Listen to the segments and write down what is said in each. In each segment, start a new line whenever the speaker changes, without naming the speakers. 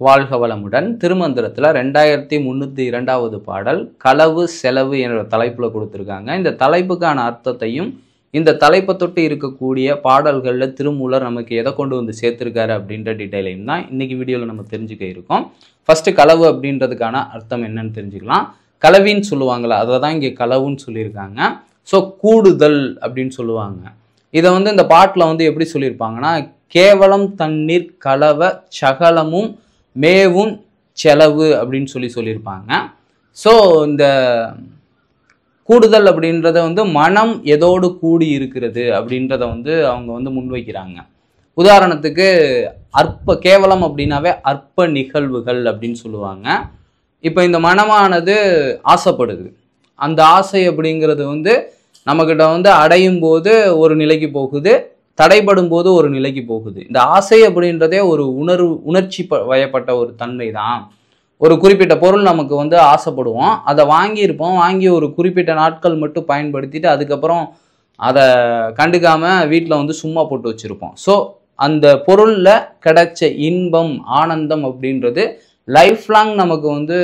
வாழ்க வளமுடன். திருமந்திரத்தில் 2302வது பாடல் களவு செலவு என்ற தலைப்பில் கொடுத்துருக்காங்க. இந்த தலைப்புக்கான அர்த்தத்தையும் இந்த தலைப்பை தொட்டு இருக்கக்கூடிய பாடல்களில் திருமூலர் நமக்கு எதை கொண்டு வந்து சேர்த்துருக்காரு அப்படின்ற டீட்டெயிலையும் தான் இன்றைக்கி வீடியோவில் நம்ம தெரிஞ்சுக்க இருக்கோம். ஃபஸ்ட்டு களவு அப்படின்றதுக்கான அர்த்தம் என்னன்னு தெரிஞ்சுக்கலாம். களவின்னு சொல்லுவாங்களா, அதை தான் இங்கே களவுன்னு சொல்லியிருக்காங்க. ஸோ கூடுதல் அப்படின்னு சொல்லுவாங்க. இதை வந்து இந்த பாட்டில் வந்து எப்படி சொல்லியிருப்பாங்கன்னா, கேவலம் தண்ணீர் களவ சகலமும் மேவும் செலவு அப்படின்னு சொல்லியிருப்பாங்க. ஸோ இந்த கூடுதல் அப்படின்றத வந்து மனம் எதோடு கூடி இருக்கிறது அப்படின்றத வந்து அவங்க வந்து முன்வைக்கிறாங்க. உதாரணத்துக்கு கேவலம் அப்படின்னாவே அற்ப நிகழ்வுகள் அப்படின்னு சொல்லுவாங்க. இப்போ இந்த மனமானது ஆசைப்படுது. அந்த ஆசை அப்படிங்கிறது வந்து நம்மக்கிட்ட வந்து அடையும் போது ஒரு நிலைக்கு போகுது, தடைபடும் போது ஒரு நிலைக்கு போகுது. இந்த ஆசை அப்படின்றதே ஒரு உணர்ச்சி வயப்பட்ட ஒரு தன்மை தான். ஒரு குறிப்பிட்ட பொருள் நமக்கு வந்து ஆசைப்படுவோம், அதை வாங்கியிருப்போம், வாங்கி ஒரு குறிப்பிட்ட நாட்கள் மட்டும் பயன்படுத்திட்டு அதுக்கப்புறம் அதை கண்டுக்காமல் வீட்டில் வந்து சும்மா போட்டு வச்சுருப்போம். ஸோ அந்த பொருளில் கிடைச்ச இன்பம் ஆனந்தம் அப்படின்றது லைஃப் லாங் நமக்கு வந்து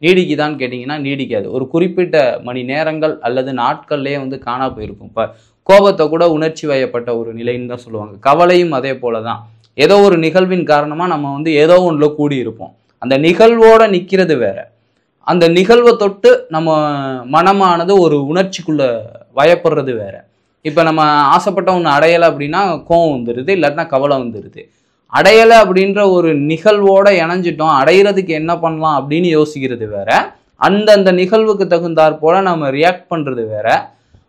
நீடிக்குதான்னு கேட்டிங்கன்னா நீடிக்காது. ஒரு குறிப்பிட்ட மணி நேரங்கள் அல்லது நாட்கள்லேயே வந்து காணா போயிருக்கும். இப்போ கோபத்தை கூட உணர்ச்சி வயப்பட்ட ஒரு நிலைன்னு தான் சொல்லுவாங்க. கவலையும் அதே போல தான். ஏதோ ஒரு நிகழ்வின் காரணமாக நம்ம வந்து ஏதோ ஒன்றில் கூடி இருப்போம். அந்த நிகழ்வோடு நிற்கிறது வேற. அந்த நிகழ்வை தொட்டு நம்ம மனமானது ஒரு உணர்ச்சிக்குள்ளே வயப்படுறது வேற. இப்போ நம்ம ஆசைப்பட்ட ஒன்று அடையலை அப்படின்னா கோபம் வந்துடுது, இல்லாட்டினா கவலை வந்துடுது. அடையலை அப்படின்ற ஒரு நிகழ்வோடு இணைஞ்சிட்டோம், அடையிறதுக்கு என்ன பண்ணலாம் அப்படின்னு யோசிக்கிறது வேற. அந்தந்த நிகழ்வுக்கு தகுந்தாற் போல நம்ம ரியாக்ட் பண்ணுறது வேற.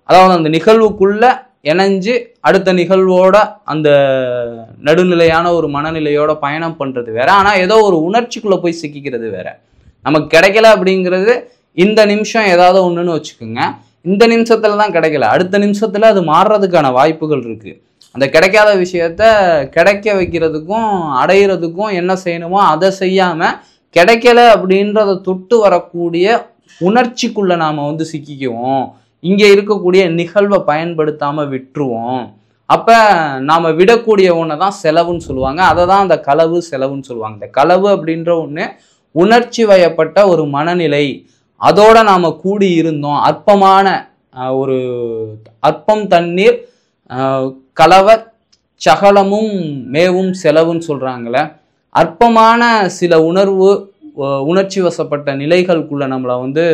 அதாவது அந்த நிகழ்வுக்குள்ள இணைஞ்சு அடுத்த நிகழ்வோட அந்த நடுநிலையான ஒரு மனநிலையோட பயணம் பண்ணுறது வேற. ஆனால் ஏதோ ஒரு உணர்ச்சிக்குள்ளே போய் சிக்கிக்கிறது வேற. நமக்கு கிடைக்கல அப்படிங்கிறது இந்த நிமிஷம் ஏதாவது ஒன்றுன்னு வச்சுக்கோங்க, இந்த நிமிஷத்துல தான் கிடைக்கல, அடுத்த நிமிஷத்துல அது மாறுறதுக்கான வாய்ப்புகள் இருக்கு. அந்த கிடைக்காத விஷயத்த கிடைக்க வைக்கிறதுக்கும் அடையிறதுக்கும் என்ன செய்யணுமோ அதை செய்யாம கிடைக்கல அப்படின்றத தொட்டு வரக்கூடிய உணர்ச்சிக்குள்ள நாம வந்து சிக்கிக்குவோம். இங்கே இருக்கக்கூடிய நிகழ்வை பயன்படுத்தாமல் விட்டுருவோம். அப்போ நாம் விடக்கூடிய ஒன்று தான் செலவுன்னு சொல்லுவாங்க. அதை தான் அந்த களவு செலவுன்னு சொல்லுவாங்க. இந்த களவு அப்படின்ற ஒன்று உணர்ச்சி வயப்பட்ட ஒரு மனநிலை. அதோட நாம் கூடி இருந்தோம். அற்பமான ஒரு அற்பம் தண்ணீர் களவ சகலமும் மேவும் செலவுன்னு சொல்கிறாங்களே. அற்பமான சில உணர்ச்சி வசப்பட்ட நிலைகளுக்குள்ள நம்மளை வந்து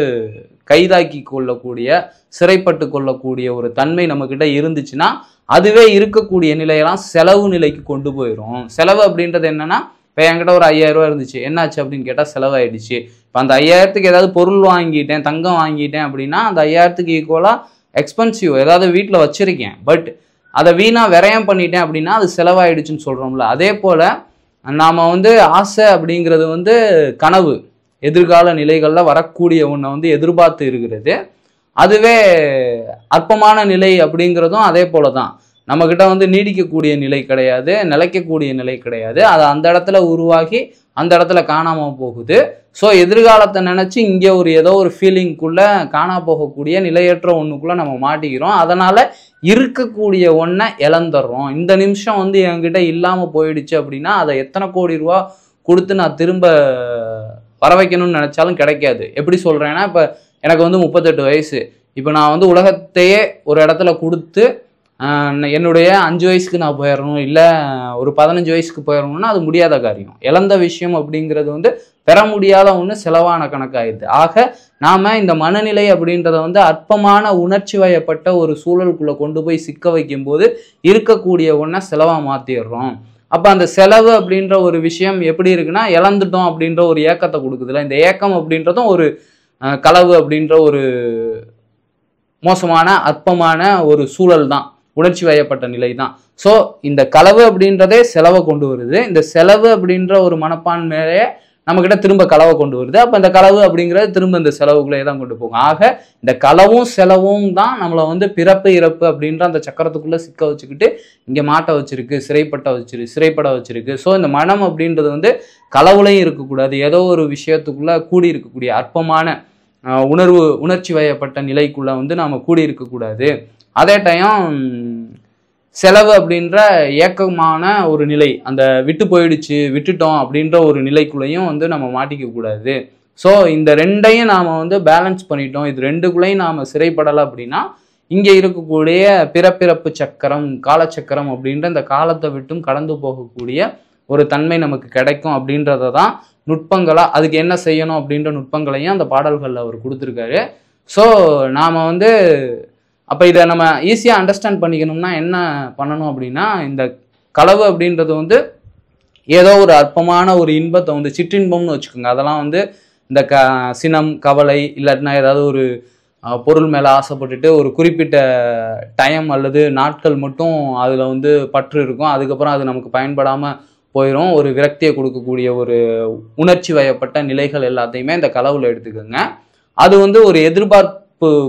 கைதாக்கி கொள்ளக்கூடிய, சிறைப்பட்டு கொள்ளக்கூடிய ஒரு தன்மை நம்மக்கிட்ட இருந்துச்சுன்னா அதுவே இருக்கக்கூடிய நிலையெல்லாம் செலவு நிலைக்கு கொண்டு போயிடும். செலவு அப்படின்றது என்னன்னா, இப்போ என்கிட்ட ஒரு 5000 ரூபா இருந்துச்சு, என்னாச்சு அப்படின்னு கேட்டால் செலவாயிடுச்சு. இப்போ அந்த 5000க்கு ஏதாவது பொருள் வாங்கிட்டேன், தங்கம் வாங்கிட்டேன் அப்படின்னா அந்த 5000க்கு ஈக்குவலாக எக்ஸ்பென்சிவ் ஏதாவது வீட்டில் வச்சுருக்கேன், பட் அதை வீணாக விரயம் பண்ணிட்டேன் அப்படின்னா அது செலவாயிடுச்சுன்னு சொல்கிறோம்ல. அதே போல் நாம் வந்து ஆசை அப்படிங்கிறது வந்து கனவு, எதிர்கால நிலைகளில் வரக்கூடிய ஒன்றை வந்து எதிர்பார்த்து இருக்கிறது. அதுவே அற்பமான நிலை அப்படிங்கிறதும் அதே போல தான். நம்மக்கிட்ட வந்து நீடிக்கக்கூடிய நிலை கிடையாது, நிலைக்கக்கூடிய நிலை கிடையாது. அது அந்த இடத்துல உருவாகி அந்த இடத்துல காணாமல் போகுது. ஸோ எதிர்காலத்தை நினச்சி இங்கே ஏதோ ஒரு ஃபீலிங்குள்ளே காணா போகக்கூடிய நிலையற்ற ஒன்றுக்குள்ளே நம்ம மாட்டிக்கிறோம். அதனால் இருக்கக்கூடிய ஒன்றை இழந்துடுறோம். இந்த நிமிஷம் வந்து என்கிட்ட இல்லாமல் போயிடுச்சு அப்படின்னா அதை எத்தனை கோடி ரூபா கொடுத்து நான் திரும்ப வர வைக்கணும்னு நினச்சாலும் கிடைக்காது. எப்படி சொல்கிறேன்னா, இப்போ எனக்கு வந்து 38 வயசு. இப்போ நான் வந்து உலகத்தையே ஒரு இடத்துல கொடுத்து என்னுடைய 5 வயசுக்கு நான் போயிடணும், இல்லை ஒரு 15 வயசுக்கு போயிடணும்னா அது முடியாத காரியம். இழந்த விஷயம் அப்படிங்கிறது வந்து பெற முடியாத ஒன்று, செலவான கணக்காயிடுது. ஆக நாம் இந்த மனநிலை அப்படின்றத வந்து அற்பமான உணர்ச்சி வயப்பட்ட ஒரு சூழலுக்குள்ளே கொண்டு போய் சிக்க வைக்கும்போது இருக்கக்கூடிய ஒன்றை செலவாக மாற்றிடுறோம். அப்போ அந்த செலவு அப்படின்ற ஒரு விஷயம் எப்படி இருக்குன்னா, இழந்துட்டோம் அப்படின்ற ஒரு ஏக்கத்தை கொடுக்குதுல. இந்த ஏக்கம் அப்படின்றதும் ஒரு களவு அப்படின்ற ஒரு மோசமான அற்பமான ஒரு சூழல் தான், உணர்ச்சி வயப்பட்ட நிலை தான். ஸோ இந்த களவு அப்படின்றதே செலவை கொண்டு வருது. இந்த செலவு அப்படின்ற ஒரு மனப்பான்மையே நம்மக்கிட்ட திரும்ப களவை கொண்டு வருது. அப்போ இந்த களவு அப்படிங்கிறது திரும்ப இந்த செலவுக்குள்ளே தான் கொண்டு போகும். ஆக இந்த களவும் செலவும் தான் நம்மளை வந்து பிறப்பு இறப்பு அப்படின்ற அந்த சக்கரத்துக்குள்ளே சிக்க வச்சுக்கிட்டு இங்கே மாட்ட வச்சிருக்கு, சிறைப்பட வச்சிருக்கு. ஸோ இந்த மனம் அப்படின்றது வந்து களவுலையும் இருக்கக்கூடாது, ஏதோ ஒரு விஷயத்துக்குள்ளே கூடி இருக்கக்கூடிய அற்பமான உணர்ச்சி வயப்பட்ட நிலைக்குள்ளே வந்து நாம் கூடி இருக்கக்கூடாது. அதே டைம் செலவு அப்படின்ற ஏக்கமான ஒரு நிலை, அந்த விட்டு போயிடுச்சு விட்டுட்டோம் அப்படின்ற ஒரு நிலைக்குள்ளேயும் வந்து நம்ம மாட்டிக்க கூடாது. ஸோ இந்த ரெண்டையும் நாம் வந்து பேலன்ஸ் பண்ணிட்டோம், இது ரெண்டுக்குள்ளேயும் நாம் சிறைப்படலை அப்படின்னா இங்கே இருக்கக்கூடிய பிறப்பிறப்பு சக்கரம் காலச்சக்கரம் அப்படின்ற இந்த காலத்தை விட்டும் கடந்து போகக்கூடிய ஒரு தன்மை நமக்கு கிடைக்கும் அப்படின்றத தான் நுட்பங்களா அதுக்கு என்ன செய்யணும் அப்படின்ற நுட்பங்களையும் அந்த பாடல்களில் அவர் கொடுத்துருக்காரு. ஸோ நாம் வந்து அப்போ இதை நம்ம ஈஸியாக அண்டர்ஸ்டாண்ட் பண்ணிக்கணும்னா என்ன பண்ணணும் அப்படின்னா, இந்த களவு அப்படின்றது வந்து ஏதோ ஒரு அற்பமான ஒரு இன்பத்தை வந்து சிற்றின்பம்னு வச்சுக்கோங்க. அதெல்லாம் வந்து இந்த சினம் கவலை இல்லாட்டினா ஏதாவது ஒரு பொருள் மேலே ஆசைப்பட்டுட்டு ஒரு குறிப்பிட்ட டைம் அல்லது நாட்கள் மட்டும் அதில் வந்து பற்று இருக்கும், அதுக்கப்புறம் அது நமக்கு பயன்படாமல் போயிடும். ஒரு விரக்தியை கொடுக்கக்கூடிய ஒரு உணர்ச்சி வயப்பட்ட நிலைகள் எல்லாத்தையுமே இந்த களவில் எடுத்துக்கோங்க. அது வந்து ஒரு எதிர்பார்ப்பு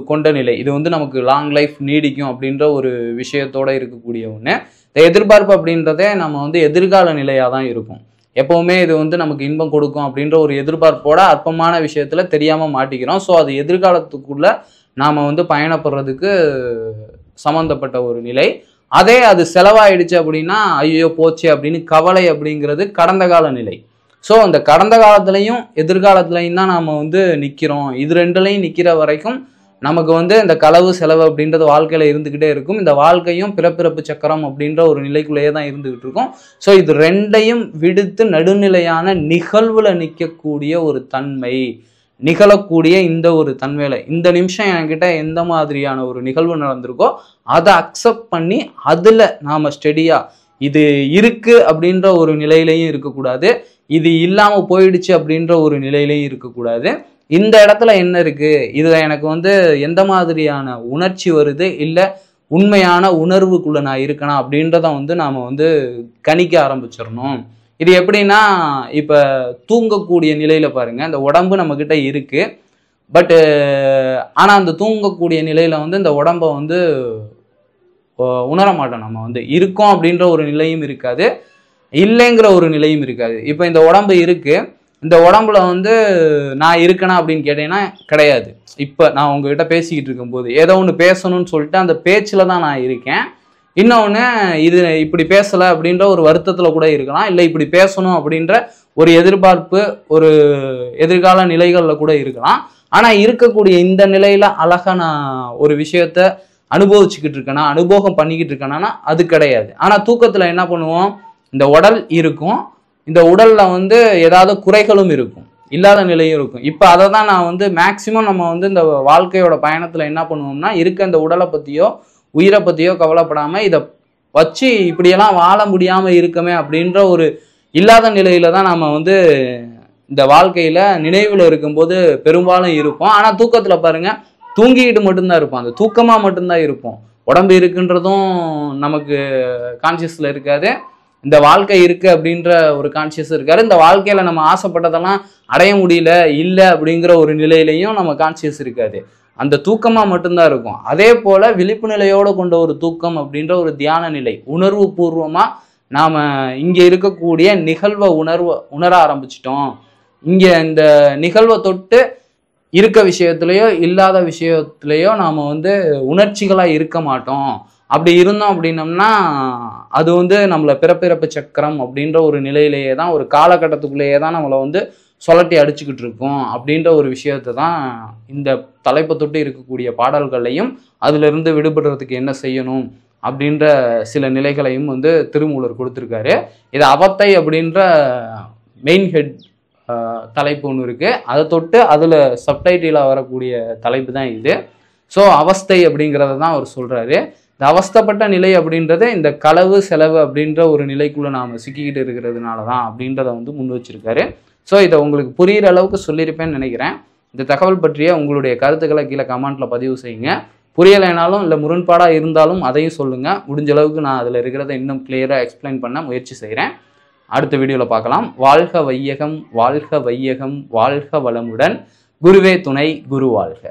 கொண்ட நிலை, இது வந்து நமக்கு லாங் லைஃப் நீடிக்கும் அப்படின்ற ஒரு விஷயத்தோட இருக்கக்கூடிய ஒன்று. இந்த எதிர்பார்ப்பு அப்படின்றதே நம்ம வந்து எதிர்கால நிலையாக தான் இருக்கும். எப்போவுமே இது வந்து நமக்கு இன்பம் கொடுக்கும் அப்படின்ற ஒரு எதிர்பார்ப்போட அற்பமான விஷயத்தில் தெரியாமல் மாட்டிக்கிறோம். ஸோ அது எதிர்காலத்துக்குள்ளே நாம் வந்து பயணப்படுறதுக்கு சம்மந்தப்பட்ட ஒரு நிலை. அதே அது செலவாயிடுச்சு அப்படின்னா ஐயோ போச்சு அப்படின்னு கவலை அப்படிங்கிறது கடந்த கால நிலை. ஸோ அந்த கடந்த காலத்துலையும் எதிர்காலத்துலையும் தான் நாம் வந்து நிற்கிறோம். இது ரெண்டுலையும் நிற்கிற வரைக்கும் நமக்கு வந்து இந்த களவு செலவு அப்படின்றது வாழ்க்கையில் இருந்துக்கிட்டே இருக்கும். இந்த வாழ்க்கையும் பிறப்பிறப்பு சக்கரம் அப்படின்ற ஒரு நிலைக்குள்ளேயே தான் இருந்துக்கிட்டு இருக்கும். ஸோ இது ரெண்டையும் விடுத்து நடுநிலையான நிகழ்வில் நிற்கக்கூடிய ஒரு தன்மை, நிகழக்கூடிய இந்த ஒரு தன்மையில் இந்த நிமிஷம் என்கிட்ட எந்த மாதிரியான ஒரு நிகழ்வு நடந்திருக்கோ அதை அக்செப்ட் பண்ணி அதில் நாம் ஸ்டெடியாக இது இருக்குது அப்படின்ற ஒரு நிலையிலையும் இருக்கக்கூடாது, இது இல்லாமல் போயிடுச்சு அப்படின்ற ஒரு நிலையிலையும் இருக்கக்கூடாது. இந்த இடத்துல என்ன இருக்குது, இதில் எனக்கு வந்து எந்த மாதிரியான உணர்ச்சி வருது, இல்லை உண்மையான உணர்வுக்குள்ளே நான் இருக்கணும் அப்படின்றத வந்து நாம் வந்து கணிக்க ஆரம்பிச்சிடணும். இது எப்படின்னா, இப்போ தூங்கக்கூடிய நிலையில் பாருங்கள், இந்த உடம்பு நம்மக்கிட்ட இருக்குது, பட்டு ஆனால் அந்த தூங்கக்கூடிய நிலையில் வந்து இந்த உடம்பை வந்து உணர மாட்டோம். நம்ம வந்து இருக்கோம் அப்படின்ற ஒரு நிலையும் இருக்காது, இல்லைங்கிற ஒரு நிலையும் இருக்காது. இப்போ இந்த உடம்பு இருக்குது, இந்த உடம்புல வந்து நான் இருக்கேனா அப்படின்னு கேட்டீங்கன்னா கிடையாது. இப்போ நான் உங்ககிட்ட பேசிக்கிட்டு இருக்கும்போது ஏதோ ஒன்று பேசணும்னு சொல்லிட்டு அந்த பேச்சில் தான் நான் இருக்கேன். இன்னொன்று இது இப்படி பேசலை அப்படின்ற ஒரு வருத்தத்தில் கூட இருக்கலாம், இல்லை இப்படி பேசணும் அப்படின்ற ஒரு எதிர்பார்ப்பு ஒரு எதிர்கால நிலைகளில் கூட இருக்கலாம். ஆனால் இருக்கக்கூடிய இந்த நிலையில் அழகாக நான் ஒரு விஷயத்த அனுபவிச்சுக்கிட்டு இருக்கேனா, அனுபவம் பண்ணிக்கிட்டு இருக்கேனா, அது கிடையாது. ஆனால் தூக்கத்தில் என்ன பண்ணுவோம், இந்த உடல் இருக்கும், இந்த உடலில் வந்து ஏதாவது குறைகளும் இருக்கும், இல்லாத நிலையும் இருக்கும். இப்போ அதை தான் நான் வந்து மேக்சிமம் நம்ம வந்து இந்த வாழ்க்கையோட பயணத்தில் என்ன பண்ணுவோம்னா, இருக்க இந்த உடலை பற்றியோ உயிரை பற்றியோ கவலைப்படாமல் இதை வச்சு இப்படியெல்லாம் வாழ முடியாமல் இருக்கமே அப்படின்ற ஒரு இல்லாத நிலையில தான் நம்ம வந்து இந்த வாழ்க்கையில் நினைவில் இருக்கும்போது பெரும்பாலும் இருப்போம். ஆனால் தூக்கத்தில் பாருங்கள், தூங்கிக்கிட்டு மட்டும்தான் இருப்போம், அந்த தூக்கமாக மட்டும்தான் இருப்போம். உடம்பு இருக்குன்றதும் நமக்கு கான்சியஸில் இருக்காது, இந்த வாழ்க்கை இருக்குது அப்படின்ற ஒரு கான்சியஸ் இருக்காரு, இந்த வாழ்க்கையில் நம்ம ஆசைப்பட்டதெல்லாம் அடைய முடியல இல்லை அப்படிங்கிற ஒரு நிலையிலையும் நம்ம கான்சியஸ் இருக்காது, அந்த தூக்கமாக மட்டும்தான் இருக்கும். அதே போல் விழிப்பு நிலையோடு கொண்ட ஒரு தூக்கம் அப்படின்ற ஒரு தியான நிலை, உணர்வு பூர்வமாக நாம் இங்கே இருக்கக்கூடிய நிகழ்வை உணர ஆரம்பிச்சிட்டோம். இங்கே இந்த நிகழ்வை தொட்டு இருக்க விஷயத்துலையோ இல்லாத விஷயத்துலையோ நாம் வந்து உணர்ச்சிகளாக இருக்க மாட்டோம். அப்படி இருந்தோம் அப்படின்னம்னா அது வந்து நம்மளை பிறப்பிறப்பு சக்கரம் அப்படின்ற ஒரு நிலையிலேயே தான், ஒரு காலகட்டத்துக்குள்ளேயே தான் நம்மளை வந்து சொலட்டி அடிச்சுக்கிட்டு இருக்கோம் அப்படின்ற ஒரு விஷயத்தை தான் இந்த தலைப்பை தொட்டு இருக்கக்கூடிய பாடல்களையும் அதிலிருந்து விடுபடுறதுக்கு என்ன செய்யணும் அப்படின்ற சில நிலைகளையும் வந்து திருமூலர் கொடுத்துருக்காரு. இது அவத்தை அப்படின்ற மெயின் ஹெட் தலைப்பு ஒன்று இருக்குது, அதை தொட்டு அதில் சப்டைட்டிலாக வரக்கூடிய தலைப்பு தான் இது. ஸோ அவஸ்தை அப்படிங்கிறத தான் அவர் சொல்கிறாரு. இந்த அவஸ்தைப்பட்ட நிலை அப்படின்றது இந்த களவு செலவு அப்படின்ற ஒரு நிலைக்குள்ளே நாம் சிக்கிக்கிட்டு இருக்கிறதுனால தான் அப்படின்றத வந்து முன் வச்சிருக்காரு. ஸோ இதை உங்களுக்கு புரிகிற அளவுக்கு சொல்லியிருப்பேன்னு நினைக்கிறேன். இந்த தகவல் பற்றிய உங்களுடைய கருத்துக்களை கீழே கமெண்ட்டில் பதிவு செய்யுங்க. புரியலைனாலும் இல்லை முரண்பாடாக இருந்தாலும் அதையும் சொல்லுங்கள். முடிஞ்ச அளவுக்கு நான் அதில் இருக்கிறத இன்னும் கிளியராக எக்ஸ்பிளைன் பண்ண முயற்சி செய்கிறேன். அடுத்த வீடியோவில் பார்க்கலாம். வாழ்க வையகம், வாழ்க வையகம், வாழ்க வளமுடன். குருவே துணை, குரு வாழ்க.